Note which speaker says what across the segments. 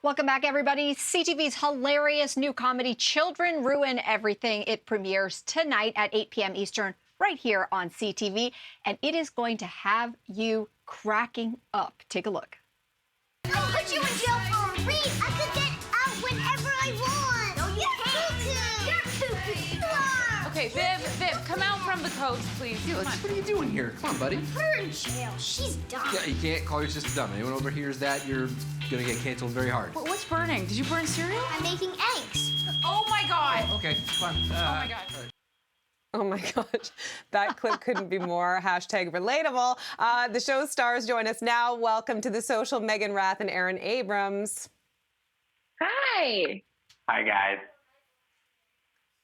Speaker 1: Welcome back, everybody. CTV's hilarious new comedy, Children Ruin Everything. It premieres tonight at 8 p.m. Eastern, right here on CTV, and it is going to have you cracking up. Take a look.
Speaker 2: I'll put you in jail for a week. I could get out whenever I want. No, you can't. You're cuckoo. You are.
Speaker 3: Okay, Viv, come out from the coast, please.
Speaker 4: Felix, what are you doing here? Come on, buddy.
Speaker 2: Put her in jail. She's dumb.
Speaker 4: Yeah, you can't call your sister dumb. Anyone overhears that, you're gonna get canceled very hard.
Speaker 3: What's burning? Did you burn cereal?
Speaker 2: I'm making eggs.
Speaker 3: Oh my God!
Speaker 4: Okay, fine.
Speaker 3: Oh my God.
Speaker 5: Oh my gosh, that clip couldn't be more #relatable. The show stars join us now. Welcome to The Social, Meaghan Rath and Abrams.
Speaker 6: Hi.
Speaker 7: Hi, guys.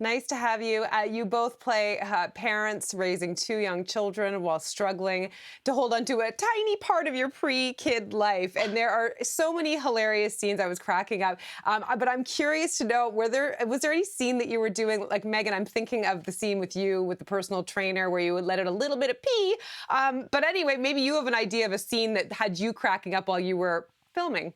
Speaker 5: Nice to have you. You both play parents raising 2 young children while struggling to hold on to a tiny part of your pre-kid life. And there are so many hilarious scenes. I was cracking up. But I'm curious to know, was there any scene that you were doing, like Meaghan, I'm thinking of the scene with you with the personal trainer where you would let out a little bit of pee. But anyway, maybe you have an idea of a scene that had you cracking up while you were filming.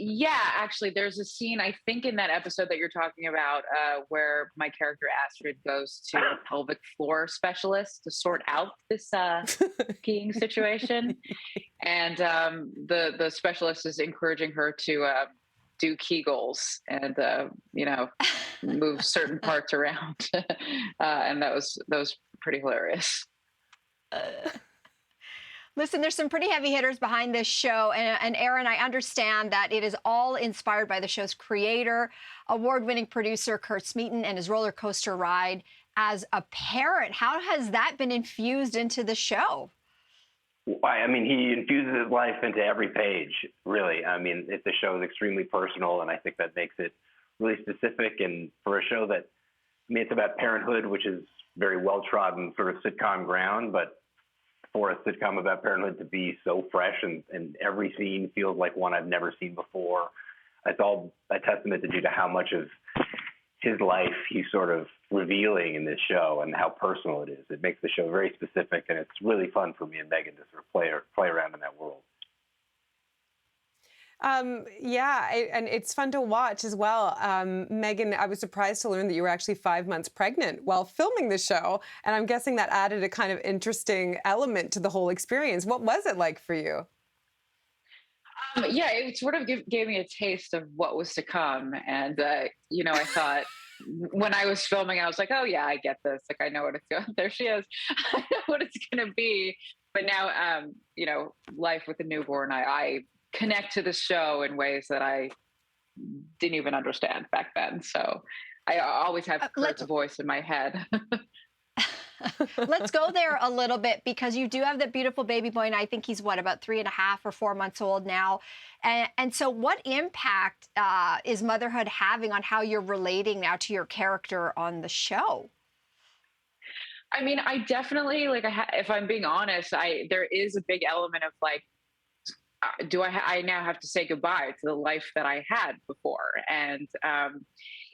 Speaker 6: Yeah, actually, there's a scene, I think, in that episode that you're talking about where my character Astrid goes to a pelvic floor specialist to sort out this peeing situation. And the specialist is encouraging her to do Kegels and, move certain parts around. And that was pretty hilarious.
Speaker 1: Listen, there's some pretty heavy hitters behind this show. And Aaron, I understand that it is all inspired by the show's creator, award-winning producer Kurt Smeaton, and his roller coaster ride as a parent. How has that been infused into the show?
Speaker 7: I mean, he infuses his life into every page, really. I mean, the show is extremely personal, and I think that makes it really specific. And for a show that, it's about parenthood, which is very well-trodden sort of sitcom ground, but for a sitcom about parenthood to be so fresh and every scene feels like one I've never seen before, it's all a testament to how much of his life he's sort of revealing in this show and how personal it is. It makes the show very specific, and it's really fun for me and Meaghan to sort of play around in that world.
Speaker 5: And it's fun to watch as well. Meaghan, I was surprised to learn that you were actually 5 months pregnant while filming the show, and I'm guessing that added a kind of interesting element to the whole experience. What was it like for you?
Speaker 6: It sort of gave me a taste of what was to come. And, I thought when I was filming, I was like, oh, yeah, I get this. Like, I know what it's going to There she is. I know what it's going to be. But now, life with a newborn, I connect to the show in ways that I didn't even understand back then. So I always have Kurt's voice in my head.
Speaker 1: Let's go there a little bit, because you do have that beautiful baby boy, and I think he's, about 3.5 or 4 months old now. And so what impact is motherhood having on how you're relating now to your character on the show?
Speaker 6: I mean, I definitely, if I'm being honest, there is a big element of I now have to say goodbye to the life that I had before. And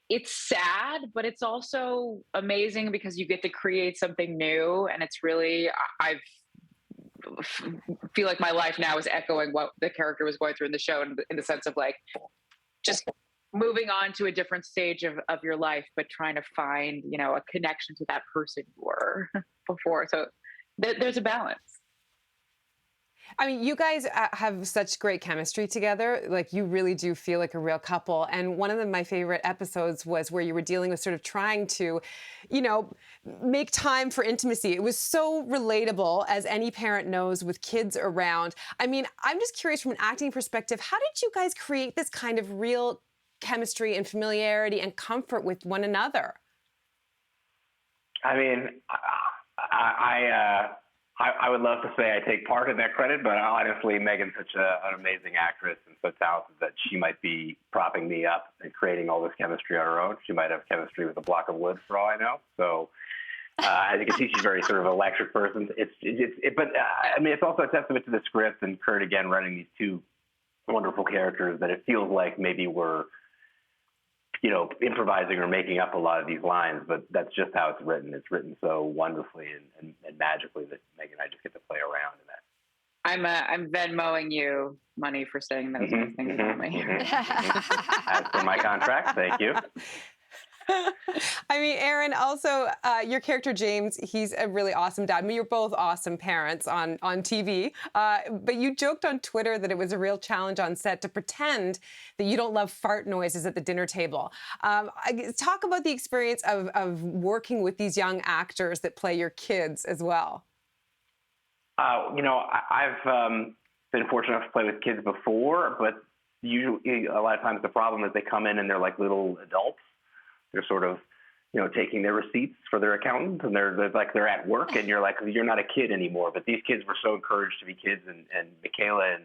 Speaker 6: it's sad, but it's also amazing because you get to create something new. And it's really, I feel like my life now is echoing what the character was going through in the show, in the sense of just moving on to a different stage of your life, but trying to find, a connection to that person you were before. So there's a balance.
Speaker 5: I mean, you guys have such great chemistry together. Like, you really do feel like a real couple. And one of my favorite episodes was where you were dealing with sort of trying to, make time for intimacy. It was so relatable, as any parent knows, with kids around. I mean, I'm just curious, from an acting perspective, how did you guys create this kind of real chemistry and familiarity and comfort with one another?
Speaker 7: I mean, I would love to say I take part in that credit, but honestly, Meaghan's such an amazing actress and so talented that she might be propping me up and creating all this chemistry on her own. She might have chemistry with a block of wood, for all I know. So as you can see, she's very sort of electric person. But it's also a testament to the script and Kurt, again, running these 2 wonderful characters, that it feels like maybe we're, improvising or making up a lot of these lines, but that's just how it's written. It's written so wonderfully and magically that Meaghan and I just get to play around in that.
Speaker 6: I'm Venmoing you money for saying those nice things about me.
Speaker 7: As per my contract, thank you.
Speaker 5: I mean, Aaron, also, your character, James, he's a really awesome dad. I mean, you're both awesome parents on TV. But you joked on Twitter that it was a real challenge on set to pretend that you don't love fart noises at the dinner table. Talk about the experience of working with these young actors that play your kids as well.
Speaker 7: I've been fortunate enough to play with kids before, but usually a lot of times the problem is they come in and they're like little adults. They're sort of, taking their receipts for their accountant, and they're at work, and you're like, you're not a kid anymore. But these kids were so encouraged to be kids, and Michaela and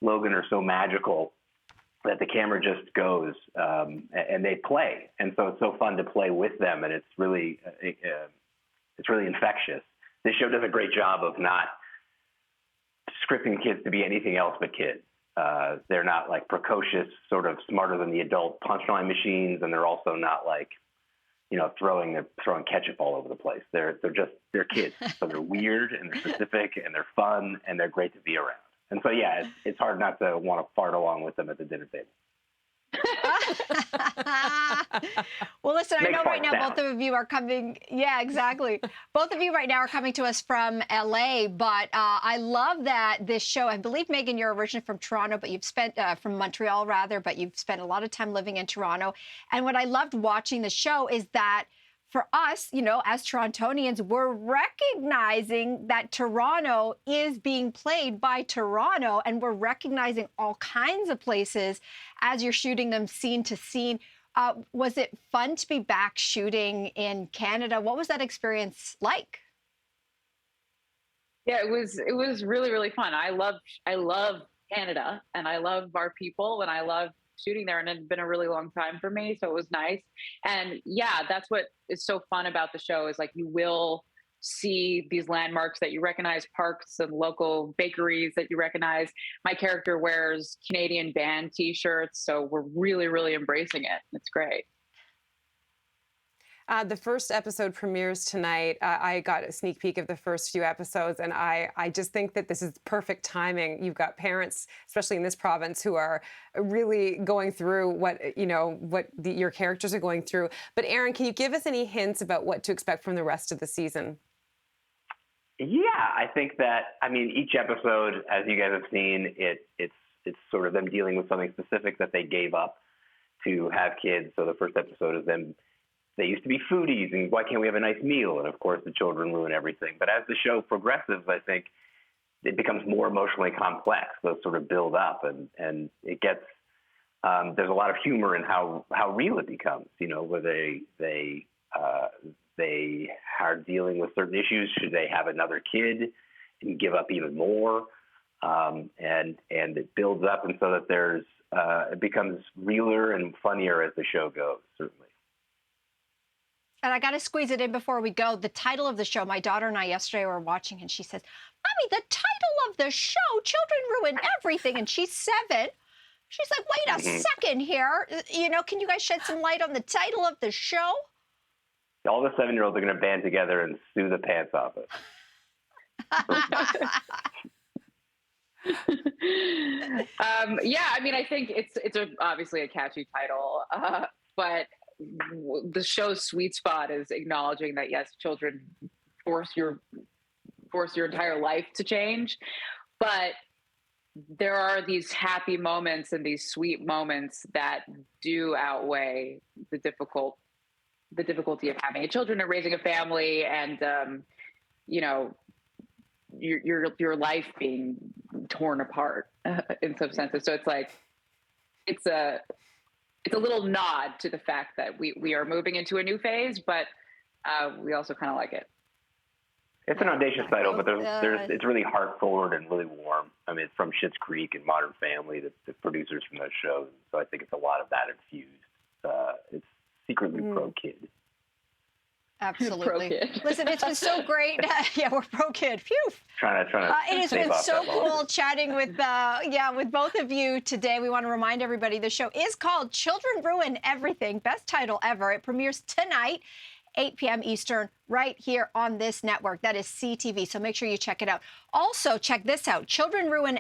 Speaker 7: Logan are so magical that the camera just goes, and they play, and so it's so fun to play with them, and it's really infectious. This show does a great job of not scripting kids to be anything else but kids. They're not like precocious, sort of smarter than the adult punchline machines, and they're also not like, throwing ketchup all over the place. They're kids, so they're weird and they're specific and they're fun and they're great to be around. And so it's hard not to want to fart along with them at the dinner table.
Speaker 1: Well, listen, I know right now
Speaker 7: sound.
Speaker 1: both of you are coming. Yeah, exactly. Both of you right now are coming to us from LA, but I love that this show, I believe, Meaghan, you're originally from Toronto, but you've spent, from Montreal rather, but you've spent a lot of time living in Toronto. And what I loved watching the show is that for us, as Torontonians, we're recognizing that Toronto is being played by Toronto, and we're recognizing all kinds of places as you're shooting them scene to scene. Was it fun to be back shooting in Canada? What was that experience like?
Speaker 6: Yeah, it was really, really fun. I love Canada, and I love our people, and I love shooting there, and it's been a really long time for me, so it was nice. And yeah, that's what is so fun about the show is like you will see these landmarks that you recognize, parks and local bakeries that you recognize. My character wears Canadian band t-shirts, so we're really, really embracing it. It's great.
Speaker 5: The first episode premieres tonight. I got a sneak peek of the first few episodes, and I just think that this is perfect timing. You've got parents, especially in this province, who are really going through what your characters are going through. But Aaron, can you give us any hints about what to expect from the rest of the season?
Speaker 7: Yeah, I think that, each episode, as you guys have seen, it's sort of them dealing with something specific that they gave up to have kids. So the first episode is them. They used to be foodies, and why can't we have a nice meal? And of course, the children ruin everything. But as the show progresses, I think it becomes more emotionally complex. Those sort of build up, and it gets. There's a lot of humor in how real it becomes. Where they are dealing with certain issues. Should they have another kid and give up even more? And it builds up, and so that it becomes realer and funnier as the show goes. Certainly.
Speaker 1: And I got to squeeze it in before we go. The title of the show, my daughter and I yesterday were watching, and she says, Mommy, the title of the show, Children Ruin Everything. And she's 7. She's like, wait a second here. Can you guys shed some light on the title of the show?
Speaker 7: All the 7-year-olds are going to band together and sue the pants off it.
Speaker 6: I think it's obviously a catchy title, but the show's sweet spot is acknowledging that yes, children force your entire life to change, but there are these happy moments and these sweet moments that do outweigh the difficulty of having a children and raising a family, and your life being torn apart in some senses. So it's like it's a little nod to the fact that we are moving into a new phase, but we also kind of like it.
Speaker 7: It's an audacious title, but it's really heart-forward and really warm. It's from Schitt's Creek and Modern Family, the producers from those shows. So I think it's a lot of that infused. It's secretly pro-kid.
Speaker 1: Absolutely.
Speaker 6: Pro-kid.
Speaker 1: Listen, it's been so great. Yeah, we're pro-kid. Phew.
Speaker 7: Trying to
Speaker 1: it has been so cool chatting with both of you today. We want to remind everybody the show is called Children Ruin Everything. Best title ever. It premieres tonight. 8 p.m. Eastern, right here on this network. That is CTV, so make sure you check it out. Also, check this out. Children Ruin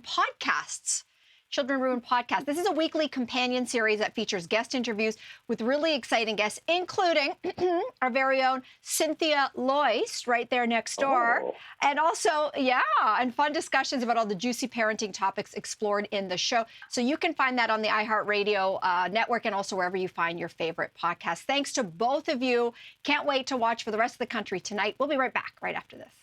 Speaker 1: Podcasts. Children Ruin Podcast. This is a weekly companion series that features guest interviews with really exciting guests, including our very own Cynthia Loyst, right there next door.
Speaker 7: Oh.
Speaker 1: And also, and fun discussions about all the juicy parenting topics explored in the show. So you can find that on the iHeartRadio network and also wherever you find your favorite podcast. Thanks to both of you. Can't wait to watch for the rest of the country tonight. We'll be right back right after this.